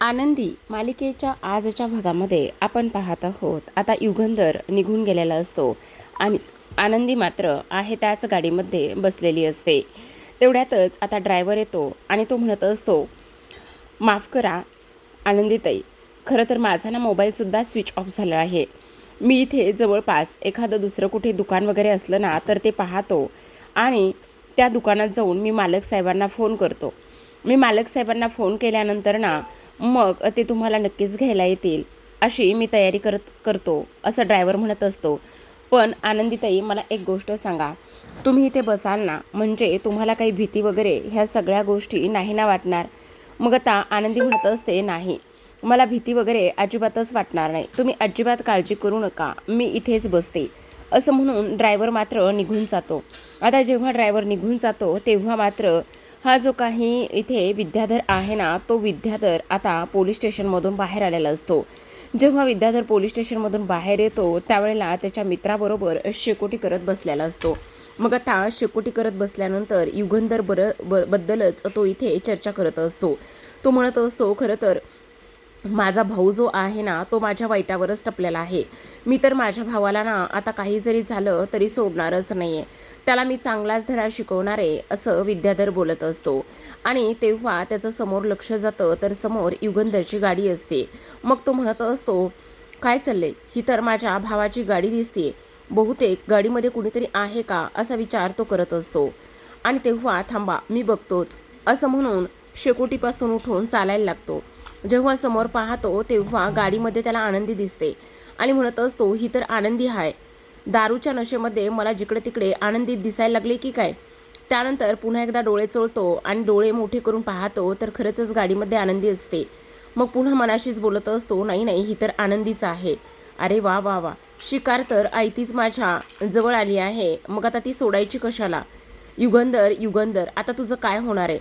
आनंदी मालिकेच्या आजच्या भागामध्ये आपण पाहत आहोत. आता युगंधर निघून गेलेला असतो आणि आनंदी मात्र आहे त्याच गाडीमध्ये बसलेली असते. तेवढ्यातच आता ड्रायव्हर येतो आणि तो म्हणत असतो, माफ करा आनंदीताई, खरं तर माझा ना मोबाईलसुद्धा स्विच ऑफ झाला आहे. मी इथे जवळपास एखादं दुसरं कुठे दुकान वगैरे असलं ना तर ते पाहतो आणि त्या दुकानात जाऊन मी मालक साहेबांना फोन करतो. मी मालक साहेबांना फोन केल्यानंतर ना मग ते तुम्हाला नक्कीच घ्यायला येतील अशी मी तयारी करतो असं ड्रायव्हर म्हणत असतो. पण आनंदीताई, मला एक गोष्ट सांगा, तुम्ही इथे बसाल ना म्हणजे तुम्हाला काही भीती वगैरे ह्या सगळ्या गोष्टी नाही ना वाटणार? मग आता आनंदी म्हणत असते, नाही, मला भीती वगैरे अजिबातच वाटणार नाही, तुम्ही अजिबात काळजी करू नका, मी इथेच बसते असं म्हणून ड्रायव्हर मात्र निघून जातो. आता जेव्हा ड्रायव्हर निघून जातो तेव्हा मात्र हा जो काही इथे विद्याधर आहे ना, तो विद्याधर आता पोलीस स्टेशनमधून बाहेर आलेला असतो. जेव्हा विद्याधर पोलीस स्टेशनमधून बाहेर येतो त्यावेळेला त्याच्या मित्राबरोबर शेकोटी करत बसलेला असतो. मग आता शेकोटी करत बसल्यानंतर युगंधर बद्दलच तो इथे चर्चा करत असतो. तो म्हणत असतो, खरं तर माझा भाऊ जो आहे ना तो माझ्या वाईटावरच टपलेला आहे. मी तर माझ्या भावाला ना आता काही जरी झालं तरी सोडणारच नाही आहे, त्याला मी चांगलाच धडा शिकवणार आहे असं विद्याधर बोलत असतो. आणि तेव्हा त्याचं समोर लक्ष जातं तर समोर युगंधरची गाडी असते. मग तो म्हणत असतो, काय चाललंय, ही तर माझ्या भावाची गाडी दिसते, बहुतेक गाडीमध्ये कुणीतरी आहे का असा विचार तो करत असतो. आणि तेव्हा थांबा मी बघतोच असं म्हणून शेकोटीपासून उठून चालायला लागतो. जेव्हा समोर पाहतो तेव्हा गाडीमध्ये त्याला आनंदी दिसते आणि म्हणत असतो, ही तर आनंदी आहे, दारूच्या नशेमध्ये मला जिकडे तिकडे आनंदी दिसायला लागले की काय? त्यानंतर पुन्हा एकदा डोळे चोळतो आणि डोळे मोठे करून पाहतो तर खरंच गाडीमध्ये आनंदी असते. मग पुन्हा मनाशीच बोलत असतो, नाही नाही, ही तर आनंदीच आहे. अरे वा वा वा, शिकार तर आयतीच माझ्या जवळ आली आहे, मग आता ती सोडायची कशाला? युगंधर युगंधर, आता तुझं काय होणार आहे?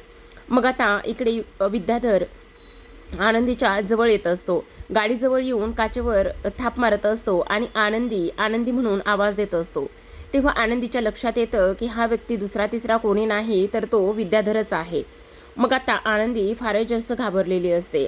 मग आता इकडे विद्याधर आनंदीच्या जवळ येत असतो. गाडीजवळ येऊन काचेवर थाप मारत असतो आणि आनंदी आनंदी म्हणून आवाज देत असतो. तेव्हा आनंदीच्या लक्षात येतं की हा व्यक्ती दुसरा तिसरा कोणी नाही तर तो विद्याधरच आहे. मग आता आनंदी फारच जास्त घाबरलेली असते.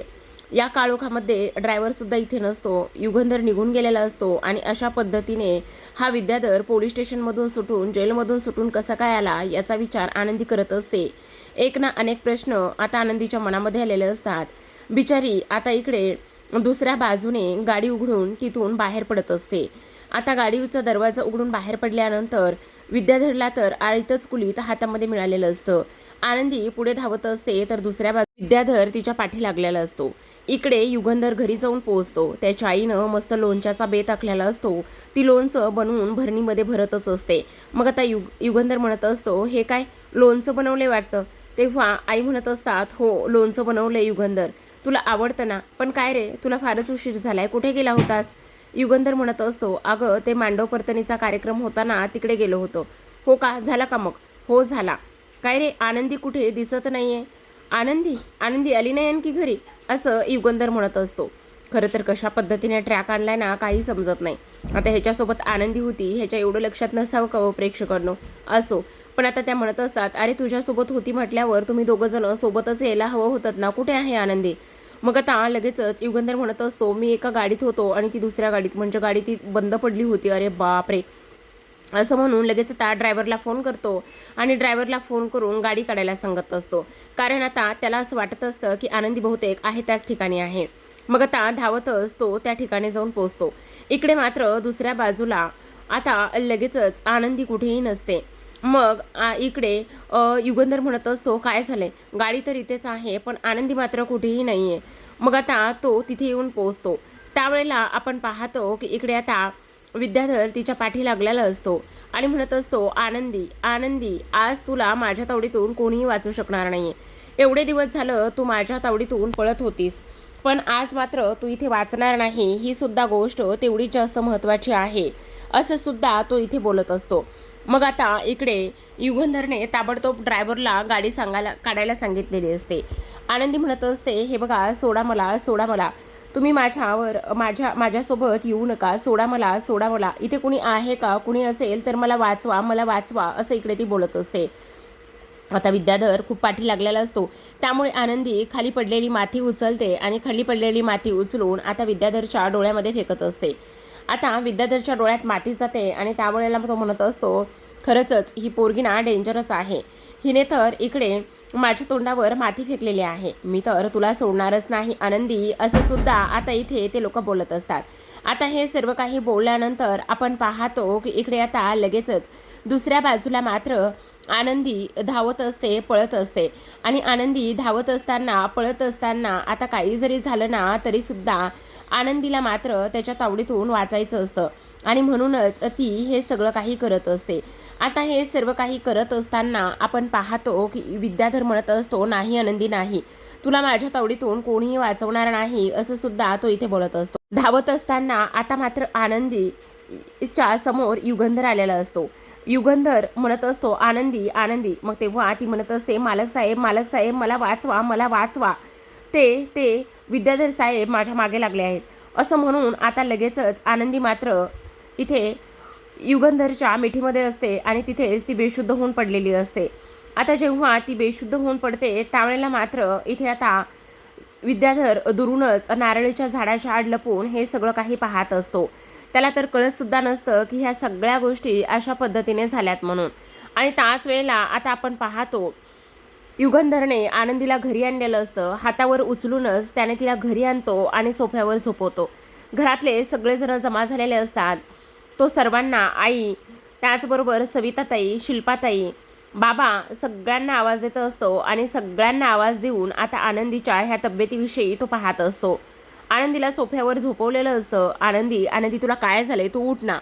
या काळोखामध्ये ड्रायव्हरसुद्धा इथे नसतो, युगंधर निघून गेलेला असतो आणि अशा पद्धतीने हा विद्याधर पोलीस स्टेशनमधून सुटून जेलमधून सुटून कसा काय आला याचा विचार आनंदी करत असते. एक ना अनेक प्रश्न आता आनंदीच्या मनामध्ये आलेले असतात. बिचारी आता इकडे दुसऱ्या बाजूने गाडी उघडून तिथून बाहेर पडत असते. आता गाडीचा दरवाजा उघडून बाहेर पडल्यानंतर विद्याधरला तर आळीतच कुलीत हातामध्ये मिळालेलं असतं. आनंदी पुढे धावत असते तर दुसऱ्या बाजू विद्याधर तिच्या पाठी लागलेला असतो. इकडे युगंधर घरी जाऊन पोहोचतो. त्याच्या आईनं मस्त लोणच्याचा बेत आखलेला असतो. ती लोणचं बनवून भरणीमध्ये भरतच असते. मग आता युगंधर म्हणत असतो, हे काय लोणचं बनवले वाटतं? तेव्हा आई म्हणत असतात, हो लोणचं बनवलंय युगंधर, तुला आवडतं ना, पण काय रे तुला फारच उशीर झालाय, कुठे गेला होतास? युगंधर म्हणत असतो, अगं ते मांडव परतणीचा कार्यक्रम होता ना तिकडे गेलो होतो. हो का, झाला का मग? हो झाला. काय रे आनंदी कुठे दिसत नाहीये? आनंदी आनंदी आली नाही आणखी घरी असं युगंधर म्हणत असतो. खरं तर कशा पद्धतीने ट्रॅक आणलाय ना काही समजत नाही. आता ह्याच्यासोबत आनंदी होती ह्याच्या एवढं लक्षात नसावं का प्रेक्षकांनो? असो, पण आता त्या म्हणत असतात, अरे तुझ्यासोबत होती म्हटल्यावर तुम्ही दोघं जण सोबतच यायला हवं होतं ना, कुठे आहे आनंदी? मग आता लगेचच युगंधर म्हणत असतो, मी एका गाडीत होतो आणि ती दुसऱ्या गाडीत, म्हणजे गाडी ती बंद पडली होती. अरे बापरे, असं म्हणून लगेच त्या ड्रायव्हरला फोन करतो आणि ड्रायव्हरला फोन करून गाडी काढायला सांगत असतो. कारण आता त्याला असं वाटत असतं की आनंदी बहुतेक आहे त्याच ठिकाणी आहे. मग आता धावतच तो त्या ठिकाणी जाऊन पोहोचतो. इकडे मात्र दुसऱ्या बाजूला आता लगेचच आनंदी कुठेही नसते. मग इकडे युगंधर म्हणत असतो, काय झालंय, गाडी तर इथेच आहे पण आनंदी मात्र कुठेही नाही आहे. मग आता तो तिथे येऊन पोहोचतो. त्यावेळेला आपण पाहतो की इकडे आता विद्याधर तिच्या पाठी लागलेला असतो आणि म्हणत असतो, आनंदी आनंदी, आज तुला माझ्या तावडीतून कोणीही वाचू शकणार नाही. एवढे दिवस झालं तू माझ्या तावडीतून पळत होतीस, पण आज मात्र तू इथे वाचणार नाही, ही सुद्धा गोष्ट तेवढीच जास्त महत्त्वाची आहे असं सुद्धा तो इथे बोलत असतो. मग आता इकडे युगंधरने ताबडतोब ड्रायव्हरला गाडी काढायला सांगितलेली असते. आनंदी म्हणत असते, हे बघा, सोडा मला सोडा मला, तुम्ही माझ्यासोबत येऊ नका, सोडा मला सोडा मला, इथे कुणी आहे का, कुणी असेल तर मला वाचवा असं इकडे ती बोलत असते. आता विद्याधर खूप पाठी लागलेला असतो, त्यामुळे आनंदी खाली पडलेली माती उचलते आणि खाली पडलेली माती उचलून आता विद्याधरच्या डोळ्यामध्ये फेकत असते. आता विद्याधरच्या डोळ्यात माती जाते आणि त्यावेळेला तो म्हणत असतो, खरंच ही पोरगी ना डेंजरस आहे. हिने तर इकडे माझ्या तोंडावर माती फेकलेली आहे. मी तर तुला सोडणारच नाही आनंदी, असं सुद्धा आता इथे ते लोक बोलत असतात. आता हे सर्व काही बोलल्यानंतर आपण पाहतो की इकडे आता लगेचच दुसऱ्या बाजूला मात्र आनंदी धावत असते, पळत असते आणि आनंदी धावत असताना, पळत असताना आता काही जरी झालं ना तरीसुद्धा आनंदीला मात्र त्याच्या तावडीतून वाचायचं असतं आणि म्हणूनच ती हे सगळं काही करत असते. आता हे सर्व काही करत असताना आपण पाहतो की विद्याधर म्हणत असतो, नाही आनंदी नाही, तुला माझ्या तावडीतून कोणीही वाचवणार नाही, असं सुद्धा तो इथे बोलत असतो. धावत असताना आता मात्र आनंदीच्या समोर युगंधर आलेला असतो. युगंधर म्हणत असतो, आनंदी आनंदी. मग तेव्हा ती म्हणत असते, मालक साहेब मला वाचवा, मला वाचवा. ते विद्याधर साहेब माझ्या मागे लागले आहेत, असं म्हणून आता लगेचच आनंदी मात्र इथे युगंधरच्या मिठीमध्ये असते आणि तिथेच ती बेशुद्ध होऊन पडलेली असते. आता जेव्हा ती बेशुद्ध होऊन पडते त्यावेळेला मात्र इथे आता विद्याधर दुरूनच नारळीच्या झाडाच्या आड लपून हे सगळं काही पाहत असतो. त्याला तर कळतसुद्धा नसतं की ह्या सगळ्या गोष्टी अशा पद्धतीने झाल्यात म्हणून. आणि त्याच वेळेला आता आपण पाहतो युगंधरने आनंदीला घरी आणलेलं असतं. हातावर उचलूनच त्याने तिला घरी आणतो आणि सोफ्यावर झोपवतो. घरातले सगळेजण जमा झालेले असतात. तो सर्वांना, आई, त्याचबरोबर सविताताई, शिल्पाताई, बाबा सगळ्यांना आवाज देत असतो आणि सगळ्यांना आवाज देऊन आता आनंदीच्या ह्या तब्येतीविषयी तो पाहत असतो. आनंदीला सोफ्यावर झोपवलेलं असतं. आनंदी तुला काय झालंय, तू उठ ना.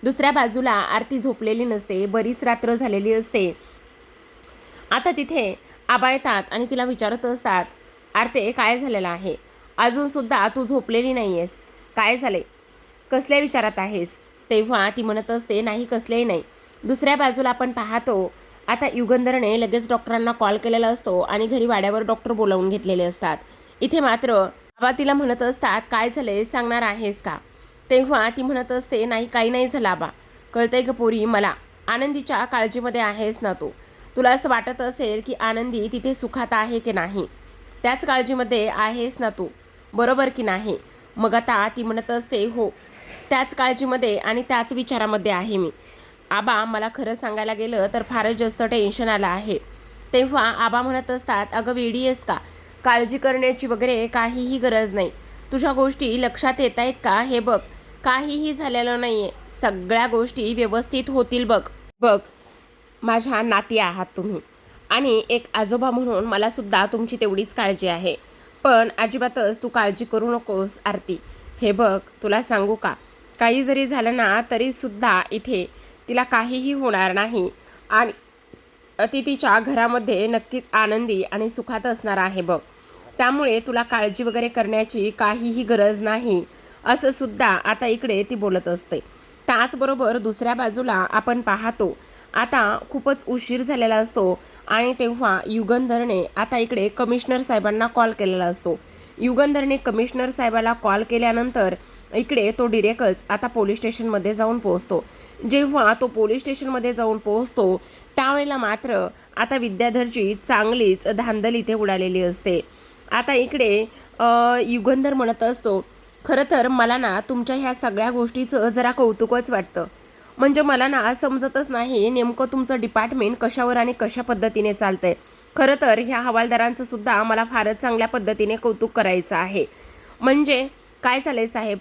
दुसऱ्या बाजूला आरती झोपलेली नसते, बरीच रात्र झालेली असते. आता तिथे आबा येतात आणि तिला विचारत असतात, आरते काय झालेलं आहे, अजून सुद्धा तू झोपलेली नाहीयेस, काय झाले, कसल्या विचारात आहेस. तेव्हा ती म्हणत असते, नाही कसलेही नाही. दुसऱ्या बाजूला आपण पाहतो आता युगंधरने लगेच डॉक्टरांना कॉल केलेला असतो आणि घरी वाड्यावर डॉक्टर बोलावून घेतलेले असतात. इथे मात्र आबा तिला म्हणत असतात, काय झाले सांगणार आहेस का. तेव्हा ती म्हणत असते, नाही काही नाही झालं आबा, कळतंय का पोरी मला, आनंदीच्या काळजीमध्ये आहेस ना तू. तुला असं वाटत असेल की आनंदी तिथे सुखात आहे की नाही, त्याच काळजीमध्ये आहेस ना तू, बरोबर की नाही. मग आता ती म्हणत असते, हो त्याच काळजीमध्ये आणि त्याच विचारामध्ये आहे मी. आबा मला खरं सांगायला गेलं तर फारच जास्त टेन्शन आलं आहे. तेव्हा आबा म्हणत असतात, अगं वेडी आहेस का, काळजी करण्याची वगैरे काहीही गरज नाही. तुझ्या गोष्टी लक्षात येत आहेत का, हे बघ काहीही झालेलं नाही आहे, सगळ्या गोष्टी व्यवस्थित होतील. बघ बघ माझ्या नाती आहात तुम्ही आणि एक आजोबा म्हणून मला सुद्धा तुमची तेवढीच काळजी आहे. पण अजिबातच तू काळजी करू नकोस आरती. हे बघ तुला सांगू का, काही जरी झालं ना तरीसुद्धा इथे तिला काहीही होणार नाही आणि ती तिच्या घरामध्ये नक्कीच आनंदी आणि सुखात असणार आहे बघ. त्यामुळे तुला काळजी वगैरे करण्याची काहीही गरज नाही, असं सुद्धा आता इकडे ती बोलत असते. त्याचबरोबर दुसऱ्या बाजूला आपण पाहतो आता खूपच उशीर झालेला असतो आणि तेव्हा युगंधरने आता इकडे कमिशनर साहेबांना कॉल केलेला असतो. युगंधरने कमिशनर साहेबाला कॉल केल्यानंतर इकडे तो डिरेक्टच आता पोलीस स्टेशनमध्ये जाऊन पोहोचतो. जेव्हा तो पोलीस स्टेशनमध्ये जाऊन पोहोचतो त्यावेळेला मात्र आता विद्याधरची चांगलीच धांदल इथे उडालेली असते. आता इकडे युगंधर म्हणत असतो, खरं तर मला ना तुमच्या ह्या सगळ्या गोष्टीचं जरा कौतुकच वाटतं. म्हणजे मला ना समजतच नाही नेमकं तुमचं डिपार्टमेंट कशावर आणि कशा पद्धतीने चालतंय. खरं तर ह्या हवालदारांचं सुद्धा मला फारच चांगल्या पद्धतीने कौतुक करायचं आहे. म्हणजे काय झालंय साहेब,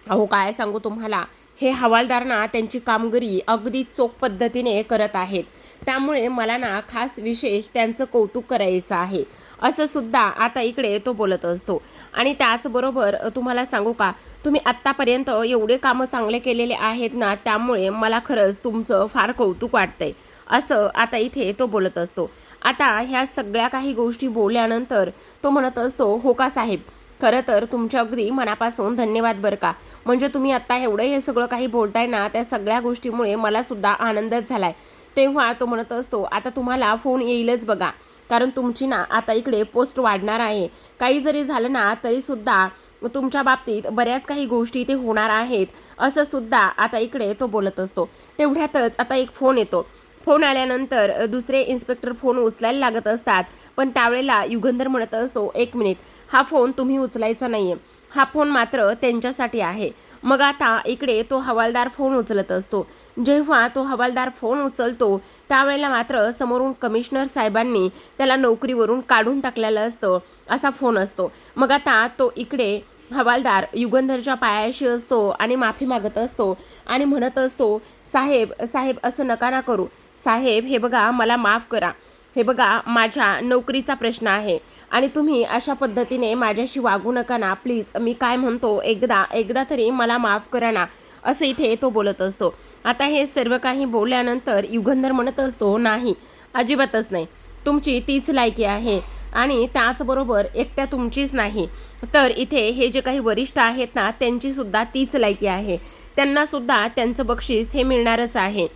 अहो काय सांगू तुम्हाला, हे हवालदार ना त्यांची कामगिरी अगदी चोख पद्धतीने करत आहेत. त्यामुळे मला ना खास विशेष त्यांचं कौतुक करायचं आहे, असं सुद्धा आता इकडे तो बोलत असतो. आणि त्याचबरोबर तुम्हाला सांगू का, तुम्ही आत्तापर्यंत एवढे कामं चांगले केलेले आहेत ना, त्यामुळे मला खरंच तुमचं फार कौतुक वाटतंय, असं आता इथे तो बोलत असतो. आता ह्या सगळ्या काही गोष्टी बोलल्यानंतर तो म्हणत असतो, हो का साहेब, खरं तर तुमच्या अगदी मनापासून धन्यवाद बरं का. म्हणजे तुम्ही आत्ता एवढं हे सगळं काही बोलताय ना, त्या सगळ्या गोष्टीमुळे मला सुद्धा आनंदच झालाय. तेव्हा तो म्हणत असतो, आता तुम्हाला फोन येईलच बघा, कारण तुमची ना आता इकडे पोस्ट वाढणार आहे. काही जरी झालं ना तरीसुद्धा तुमच्या बाबतीत बऱ्याच काही गोष्टी इथे होणार आहेत, असं सुद्धा आता इकडे तो बोलत असतो. तेवढ्यातच आता एक फोन येतो. फोन आल्यानंतर दुसरे इन्स्पेक्टर फोन उचलायला लागत असतात, पण त्यावेळेला युगंधर म्हणत असतो, 1 मिनिट, हा फोन तुम्ही उचलायचा नाही आहे, हा फोन मात्र त्यांच्यासाठी आहे. मग आता इकडे तो हवालदार फोन उचलत असतो. जेव्हा तो हवालदार फोन उचलतो त्यावेळेला मात्र समोरून कमिशनर साहेबांनी त्याला नोकरीवरून काढून टाकलेलं असतं, असा फोन असतो. मग आता तो इकडे हवालदार युगंधरच्या पायाशी असतो आणि माफी मागत असतो आणि म्हणत असतो, साहेब साहेब असं नका ना करू, साहेब हे बघा मला माफ करा, हे बघा माझ्या नोकरीचा प्रश्न आहे आणि तुम्ही अशा पद्धतीने माझ्याशी वागू नका ना प्लीज, मी काय म्हणतो एकदा तरी मला माफ करा ना, असं इथे तो बोलत असतो. आता हे सर्व काही बोलल्यानंतर युगंधर म्हणत असतो, नाही अजिबातच नाही, तुमची तीच लायकी आहे आणि त्याचबरोबर एकट्या तुमचीच नाही तर इथे हे जे काही वरिष्ठ आहेत ना त्यांचीसुद्धा तीच लायकी आहे, त्यांनासुद्धा त्यांचं बक्षीस हे मिळणारच आहे.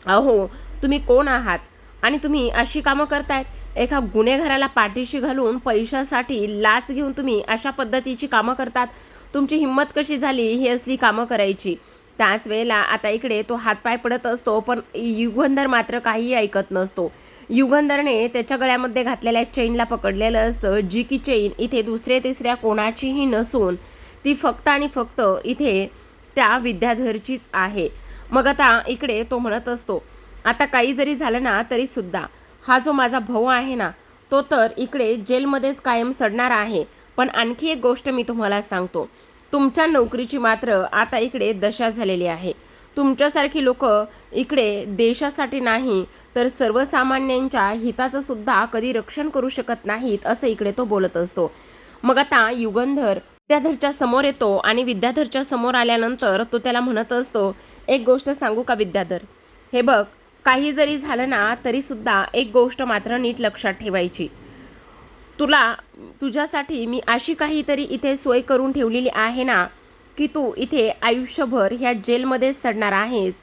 अहो तुम्ही कोण आहात आणि तुम्ही अशी कामं करतायत, एका गुन्हेगाराला पाठीशी घालून पैशासाठी लाच घेऊन तुम्ही अशा पद्धतीची कामं करतात, तुमची हिंमत कशी झाली ही असली कामं करायची. त्याच वेळेला आता इकडे तो हातपाय पडत असतो, पण युगंधर मात्र काहीही ऐकत नसतो. युगंधरने त्याच्या गळ्यामध्ये घातलेल्या चेनला पकडलेलं असतं, जी की चेन इथे दुसऱ्या तिसऱ्या कोणाचीही नसून ती फक्त आणि फक्त इथे त्या विद्याधरचीच आहे. मग आता इकडे तो म्हणत असतो, आता काही जरी झालं ना तरीसुद्धा हा जो माझा भाऊ आहे ना तो तर इकडे जेलमध्येच कायम सडणार आहे. पण आणखी एक गोष्ट मी तुम्हाला सांगतो, तुमच्या नोकरीची मात्र आता इकडे दशा झालेली आहे. तुमच्यासारखी लोक इकडे देशासाठी नाही तर सर्वसामान्यांच्या हिताचं सुद्धा कधी रक्षण करू शकत नाहीत, असं इकडे तो बोलत असतो. मग आता युगंधर विद्याधरच्या समोर येतो आणि विद्याधरच्या समोर आल्यानंतर तो त्याला म्हणत असतो, एक गोष्ट सांगू का विद्याधर, हे बघ काही जरी झालं ना तरीसुद्धा एक गोष्ट मात्र नीट लक्षात ठेवायची, तुझ्यासाठी मी अशी काहीतरी इथे सोय करून ठेवलेली आहे ना की तू इथे आयुष्यभर ह्या जेलमध्येच सडणार आहेस,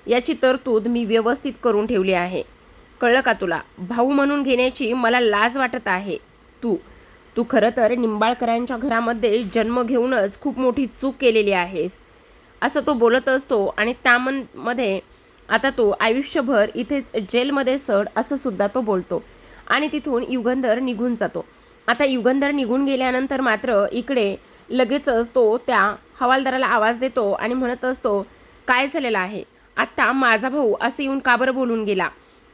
याची तरतूद मी व्यवस्थित करून ठेवली आहे. कळलं का तुला? भाऊ म्हणून घेण्याची मला लाज वाटत आहे. तू खरं तर निंबाळकरांच्या घरामध्ये जन्म घेऊनच खूप मोठी चूक केलेली आहेस, असं तो बोलत असतो आणि त्यामध्ये आता तो आयुष्यभर इथेच जेलमध्ये सड असं सुद्धा तो बोलतो आणि तिथून युगंधर निघून जातो. आता युगंधर निघून गेल्यानंतर मात्र इकडे लगेचच तो त्या हवालदाराला आवाज देतो आणि म्हणत असतो, काय झालेलं आहे आत्ता, माझा भाऊ असं येऊन का बरं बोलून गेला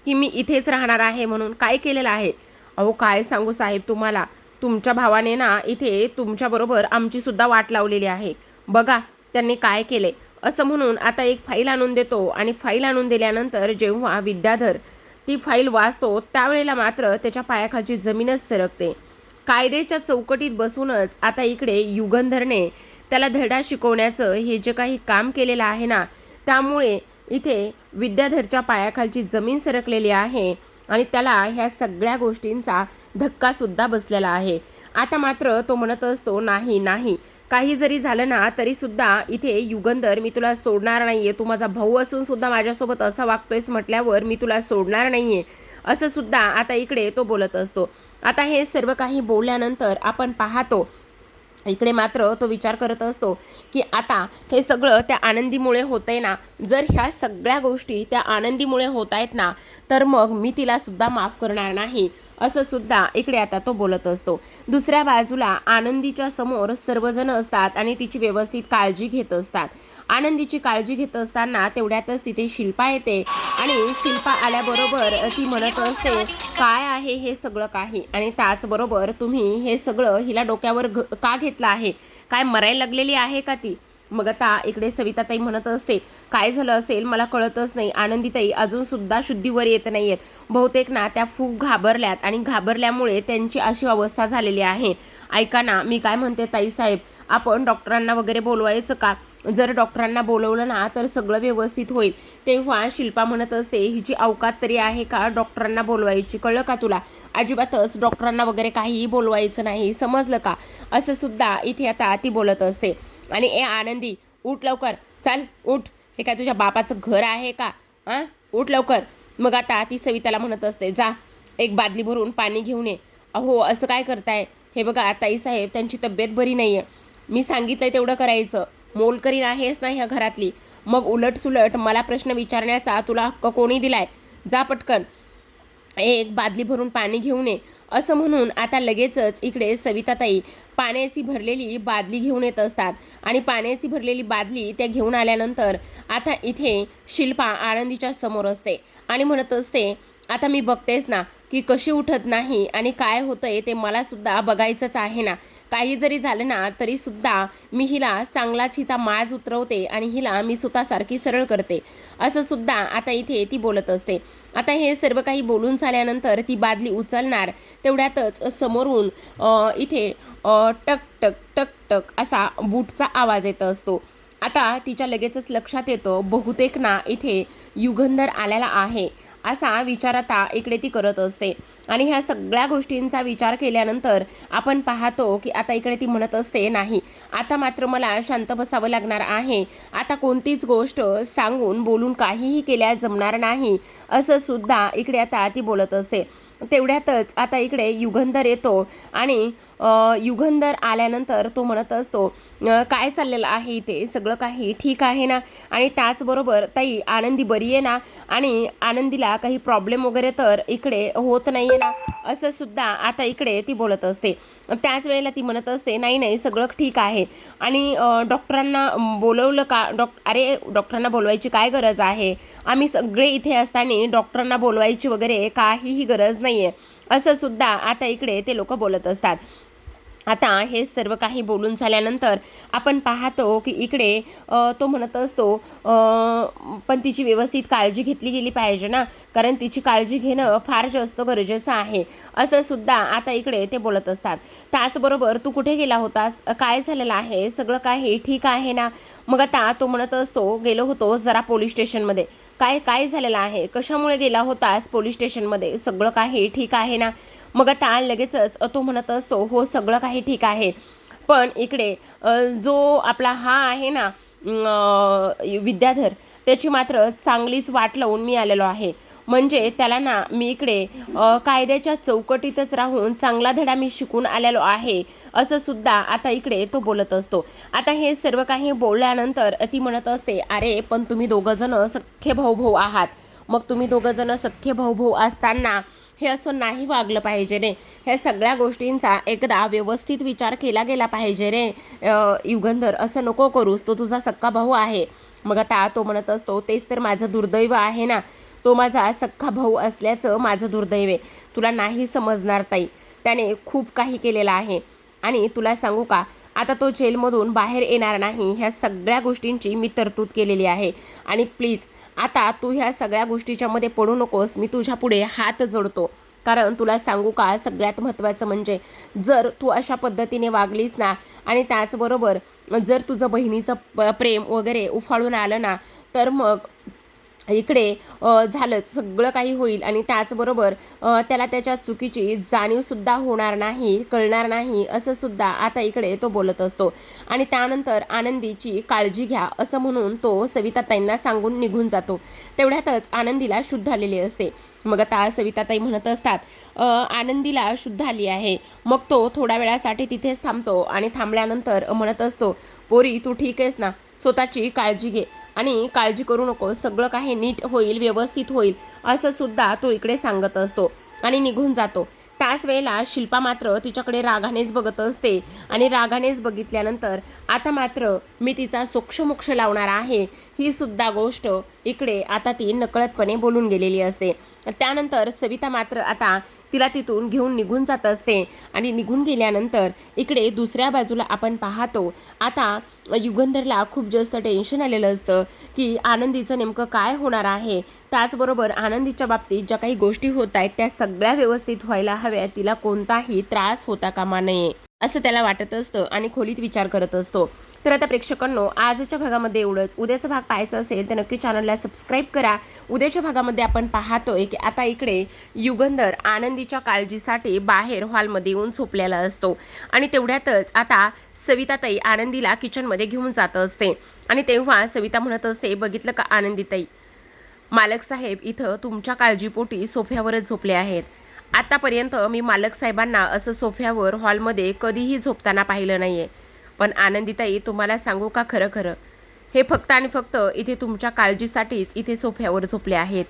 की मी इथेच राहणार आहे म्हणून, काय केलेलं आहे? अहो काय सांगू साहेब तुम्हाला, तुमच्या भावाने ना इथे तुमच्याबरोबर आमचीसुद्धा वाट लावलेली आहे, बघा त्यांनी काय केले, असं म्हणून आता एक फाईल आणून देतो आणि फाईल आणून दिल्यानंतर जेव्हा विद्याधर ती फाईल वाचतो त्यावेळेला मात्र त्याच्या पायाखालची जमीनच सरकते. कायद्याच्या चौकटीत बसूनच आता इकडे युगंधरने त्याला धडा शिकवण्याचं हे जे काही काम केलेलं आहे ना त्यामुळे इथे विद्याधरच्या पायाखालची जमीन सरकलेली आहे आणि त्याला ह्या सगळ्या गोष्टींचा धक्कासुद्धा बसलेला आहे. आता मात्र तो म्हणत असतो, नाही काही जरी झालं ना तरीसुद्धा इथे युगंधर मी तुला सोडणार नाही आहे, तू माझा भाऊ असून सुद्धा माझ्यासोबत असा वागतोयस म्हटल्यावर मी तुला सोडणार नाही आहे, असं सुद्धा आता इकडे तो बोलत असतो. आता हे सर्व काही बोलल्यानंतर आपण पाहतो इकडे मात्र तो विचार करत असतो की आता हे सगळं त्या आनंदीमुळे होतंय ना, जर ह्या सगळ्या गोष्टी त्या आनंदीमुळे होत आहेत ना तर मग मी तिला सुद्धा माफ करणार नाही, असं सुद्धा इकडे आता तो बोलत असतो. दुसऱ्या बाजूला आनंदीच्या समोर सर्वजण असतात आणि तिची व्यवस्थित काळजी घेत असतात. आनंदीची काळजी घेत असताना तेवढ्यातच तिथे शिल्पा येते आणि शिल्पा आल्याबरोबर ती म्हणत असते, काय आहे हे सगळं काही आणि त्याचबरोबर तुम्ही हे सगळं हिला डोक्यावर का घेतलं आहे, काय मरायला लागलेली आहे का ती? मग आता इकडे सविताताई म्हणत असते, काय झालं असेल मला कळतच नाही, आनंदीताई अजून सुद्धा शुद्धीवर येत नाहीयेत, बहुतेक ना त्या खूप घाबरल्यात आणि घाबरल्यामुळे त्यांची अशी अवस्था झालेली आहे. ऐका ना मी काय म्हणते ताईसाहेब, आपण डॉक्टरांना वगैरे बोलवायचं का? जर डॉक्टरांना बोलवलं ना तर सगळं व्यवस्थित होईल. तेव्हा शिल्पा म्हणत असते, हिची अवकात तरी आहे का डॉक्टरांना बोलवायची, कळलं का तुला? अजिबातच डॉक्टरांना वगैरे काहीही बोलवायचं नाही, समजलं का? असं सुद्धा इथे आता ती बोलत असते. आणि ए आनंदी उठ लवकर, चल उठ, हे काय तुझ्या बापाचं घर आहे का? उठ लवकर. मग आता ती सविताला म्हणत असते, जा एक बादली भरून पाणी घेऊन ये. अहो असं काय करताय, हे बघा ताईसाहेब त्यांची तब्येत बरी नाही आहे, मी सांगितलंय तेवढं करायचं, मोलकरीण आहेस ना ह्या घरातली, मग उलट सुलट मला प्रश्न विचारण्याचा तुला हक्क कोणी दिलाय? जा पटकन एक बादली भरून पाणी घेऊन ये, असं म्हणून आता लगेचच इकडे सविताताई पाण्याची भरलेली बादली घेऊन येत असतात. आणि पाण्याची भरलेली बादली त्या घेऊन आल्यानंतर आता इथे शिल्पा आनंदीच्या समोर असते आणि म्हणत असते, आता मी बघतेस ना की कशी उठत नाही आणि काय होतंय ते मला सुद्धा बघायचंच आहे ना. काही जरी झालं ना तरी सुद्धा मी हिला चांगलाच हिचा माज उतरवते आणि हिला मी स्वतःसारखी सरळ करते, असं सुद्धा आता इथे ती बोलत असते. आता हे सर्व काही बोलून झाल्यानंतर ती बादली उचलणार तेवढ्यातच समोरून इथे टक टक टक टक असा बूटचा आवाज येत असतो. आता तिच्या लगेचच लक्षात येतं, बहुतेक ना इथे युगंधर आलेला आहे असा विचार आता इकडे ती करत असते. आणि ह्या सगळ्या गोष्टींचा विचार केल्यानंतर आपण पाहतो की आता इकडे ती म्हणत असते, नाही आता मात्र मला शांत बसावं लागणार आहे, आता कोणतीच गोष्ट सांगून बोलून काहीही केल्या जमणार नाही, असं सुद्धा इकडे आता ती बोलत असते. तेवढ्यातच आता इकडे युगंधर येतो आणि युगंधर आल्यानंतर तो म्हणत असतो, काय चाललेलं आहे इथे, सगळं काही ठीक आहे ना, आणि त्याचबरोबर ताई आनंदी बरी आहे ना, आणि आनंदीला काही प्रॉब्लेम वगैरे तर इकडे होत नाही आहे ना, असं सुद्धा आता इकडे ती बोलत असते. त्याच वेळेला ती म्हणत असते, नाही नाही सगळं ठीक आहे, आणि डॉक्टरांना बोलवलं का? अरे डॉक्टरांना बोलवायची काय गरज आहे, आम्ही सगळे इथे असताना डॉक्टरांना बोलवायची वगैरे काहीही गरज नाही आहे, असं सुद्धा आता इकडे ते लोक बोलत असतात. आता हे सर्व काही बोलून झाल्यानंतर आपण पाहतो की इकडे तो म्हणत असतो, पण तिची व्यवस्थित काळजी घेतली गेली पाहिजे ना, कारण तिची काळजी घेणं फार जास्त गरजेचं आहे, असं सुद्धा आता इकडे ते बोलत असतात. त्याचबरोबर तू कुठे गेला होतास, काय झालेलं आहे, सगळं काही ठीक आहे ना? मग आता तो म्हणत असतो, गेलो होतो जरा पोलीस स्टेशनमध्ये. काय काय झालेलं आहे, कशामुळे गेला होतास पोलीस स्टेशनमध्ये, सगळं काही ठीक आहे ना? मग आता लगेचच तो म्हणत असतो, हो सगळं काही ठीक आहे, पण इकडे जो आपला हा आहे ना विद्याधर, त्याची मात्र चांगलीच वाट लावून मी आलेलो आहे. म्हणजे त्याला ना मी इकडे कायद्याच्या चौकटीतच राहून चांगला धडा मी शिकून आलेलो आहे, असं सुद्धा आता इकडे तो बोलत असतो. आता हे सर्व काही बोलल्यानंतर ती म्हणत असते, अरे पण तुम्ही दोघंजण सख्खे भाऊ भाऊ आहात, मग तुम्ही दोघंजण सख्खे भाऊ भाऊ असताना हे असं नाही वागलं पाहिजे रे, ह्या सगळ्या गोष्टींचा एकदा व्यवस्थित विचार केला गेला पाहिजे रे. युगंधर असं नको करूस, तो तुझा सख्खा भाऊ आहे. मग आता तो म्हणत असतो, तेच तर माझं दुर्दैव आहे ना, तो माझा सख्खा भाऊ असल्याचं माझं दुर्दैव आहे. तुला नाही समजणार ताई, त्याने खूप काही केलेलं आहे, आणि तुला सांगू का, आता तो जेलमधून बाहेर येणार नाही, ह्या सगळ्या गोष्टींची मी तरतूद केलेली आहे. आणि प्लीज आता तू ह्या सगळ्या गोष्टीच्या मध्ये पडू नकोस, मी तुझ्या पुढे हात जोडतो. कारण तुला सांगू का, सगळ्यात महत्त्वाचं म्हणजे जर तू अशा पद्धतीने वागलीस ना, आणि त्याचबरोबर जर तुझं बहिणीचं प्रेम वगैरे उफाळून आलं ना, तर मग इकडे झालंच सगळं काही होईल, आणि त्याचबरोबर त्याला त्याच्या चुकीची जाणीवसुद्धा होणार नाही, कळणार नाही, असं सुद्धा आता इकडे तो बोलत असतो. आणि त्यानंतर आनंदीची काळजी घ्या असं म्हणून तो सविताताईंना सांगून निघून जातो. तेवढ्यातच आनंदीला शुद्ध आलेली असते. मग आता सविताताई म्हणत असतात, आनंदीला शुद्ध आली आहे. मग तो थोड्या वेळासाठी तिथेच थांबतो आणि थांबल्यानंतर म्हणत असतो, पोरी तू ठीक आहेस ना, स्वतःची काळजी घे आणि काळजी करू नको, सगळं काही नीट होईल, व्यवस्थित होईल, असं सुद्धा तो इकडे सांगत असतो आणि निघून जातो. त्याच वेळेला शिल्पा मात्र तिच्याकडे रागानेच बघत असते, आणि रागानेच बघितल्यानंतर आता मात्र मी तिचा सोक्षमोक्ष लावणार आहे, ही सुद्धा गोष्ट इकडे आता ती नकळतपणे बोलून गेलेली असते. त्यानंतर सविता मात्र आता तिला तिथून घेऊन निघून जात असते, आणि निघून गेल्यानंतर इकडे दुसऱ्या बाजूला आपण पाहतो, आता युगंधरला खूप जास्त टेन्शन आलेलं असतं की आनंदीचं नेमकं काय होणार आहे. त्याचबरोबर आनंदीच्या बाबतीत ज्या काही गोष्टी होत आहेत त्या सगळ्या व्यवस्थित व्हायला हव्या, तिला कोणताही त्रास होता कामा नये असं त्याला वाटत असतं आणि खोलीत विचार करत असतो. तर आता प्रेक्षकांनो, आजच्या भागामध्ये एवढंच. उद्याचा भाग पाहायचा असेल तर नक्की चॅनलला सबस्क्राईब करा. उद्याच्या भागामध्ये आपण पाहतोय की आता इकडे युगंधर आनंदीच्या काळजीसाठी बाहेर हॉलमध्ये येऊन झोपलेला असतो, आणि तेवढ्यातच आता सविताताई आनंदीला किचनमध्ये घेऊन जात असते. आणि तेव्हा सविता म्हणत असते, बघितलं का आनंदीताई, मालक साहेब इथं तुमच्या काळजीपोटी सोफ्यावरच झोपले आहेत. आतापर्यंत मी मालक साहेबांना असं सोफ्यावर हॉलमध्ये कधीही झोपताना पाहिलं नाही आहे. पण आनंदीताई, तुम्हाला सांगू का, खरं खरं हे फक्त आणि फक्त इथे तुमच्या काळजीसाठीच इथे सोफ्यावर झोपले आहेत.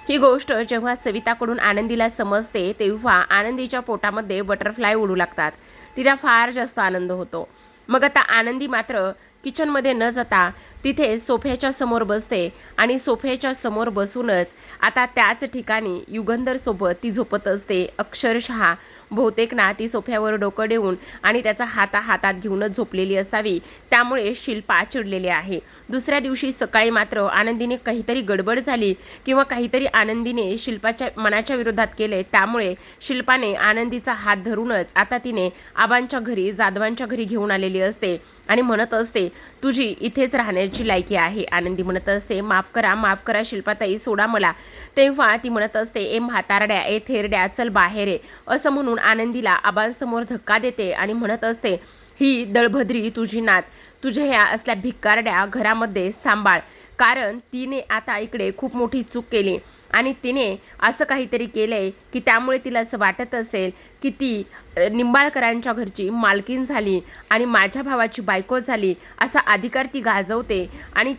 ही गोष्ट जेव्हा सविताकडून आनंदीला समजते तेव्हा आनंदीच्या पोटामध्ये बटरफ्लाय उडू लागतात. तिला फार जास्त आनंद होतो. मग आता आनंदी मात्र किचनमध्ये न जाता तिथे सोफ्याच्या समोर बसते आणि सोफ्याच्या समोर बसूनच आता त्याच ठिकाणी युगंधरसोबत ती झोपत असते. अक्षरशः बहुतेक ना ती सोफ्यावर डोकं देऊन आणि त्याचा हातात घेऊनच झोपलेली असावी. त्यामुळे शिल्पा चिडलेली आहे. दुसऱ्या दिवशी सकाळी मात्र आनंदीने काहीतरी गडबड झाली किंवा काहीतरी आनंदीने शिल्पाच्या मनाच्या विरोधात केले. त्यामुळे शिल्पाने आनंदीचा हात धरूनच आता तिने आबांच्या घरी जाधवांच्या घरी घेऊन आलेली असते आणि म्हणत असते तुझी इथेच राहण्याची लायकी आहे. आनंदी म्हणत असते माफ करा शिल्पाताई, सोडा मला. तेव्हा ती म्हणत असते ए म्हातारड्या, ए थेरड्या, चल बाहेर ये, असं म्हणून आनंदीला आबांसमोर धक्का देते आणि म्हणत असते ही दळभद्री तुझी नात, तुझ्या ह्या असल्या भिकारड्या घरामध्ये सांभाळ. कारण तिने आता इकडे खूप मोठी चूक केली आणि तिने असं काहीतरी केलंय की त्यामुळे तिला असं वाटत असेल की ती निंबाळकरांच्या घरची मालकीण झाली आणि माझ्या भावाची बायको झाली असा अधिकार ती गाजवते आणि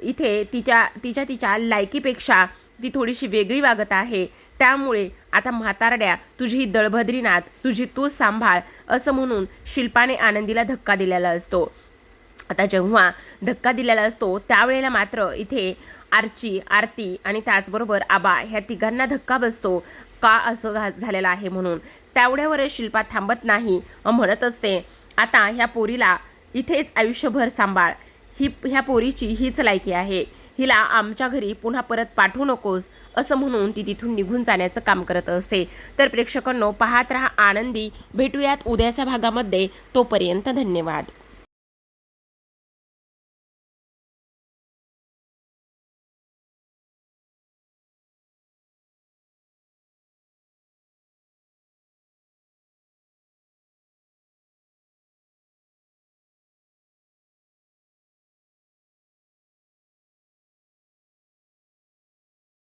इथे तिच्या लायकीपेक्षा ती थोडीशी वेगळी वागत आहे. त्यामुळे आता म्हातारड्या तुझी ही दळभद्री नात, तुझी तूच सांभाळ, असं म्हणून शिल्पाने आनंदीला धक्का दिलेला असतो. आता जेव्हा धक्का दिलेला असतो त्यावेळेला मात्र इथे आरती आणि त्याचबरोबर आबा ह्या तिघांना धक्का बसतो का असं झालेलं आहे म्हणून. तेवढ्यावर शिल्पा थांबत नाही, म्हणत असते आता ह्या पोरीला इथेच आयुष्यभर सांभाळ. ह्या पोरीची हीच लायकी आहे, हिला आमच्या घरी पुन्हा परत पाठवू नकोस, असं म्हणून ती तिथून निघून जाण्याचं काम करत असते. तर प्रेक्षकांनो, पाहत रहा आनंदी. भेटूयात उद्याच्या भागामध्ये. तोपर्यंत धन्यवाद.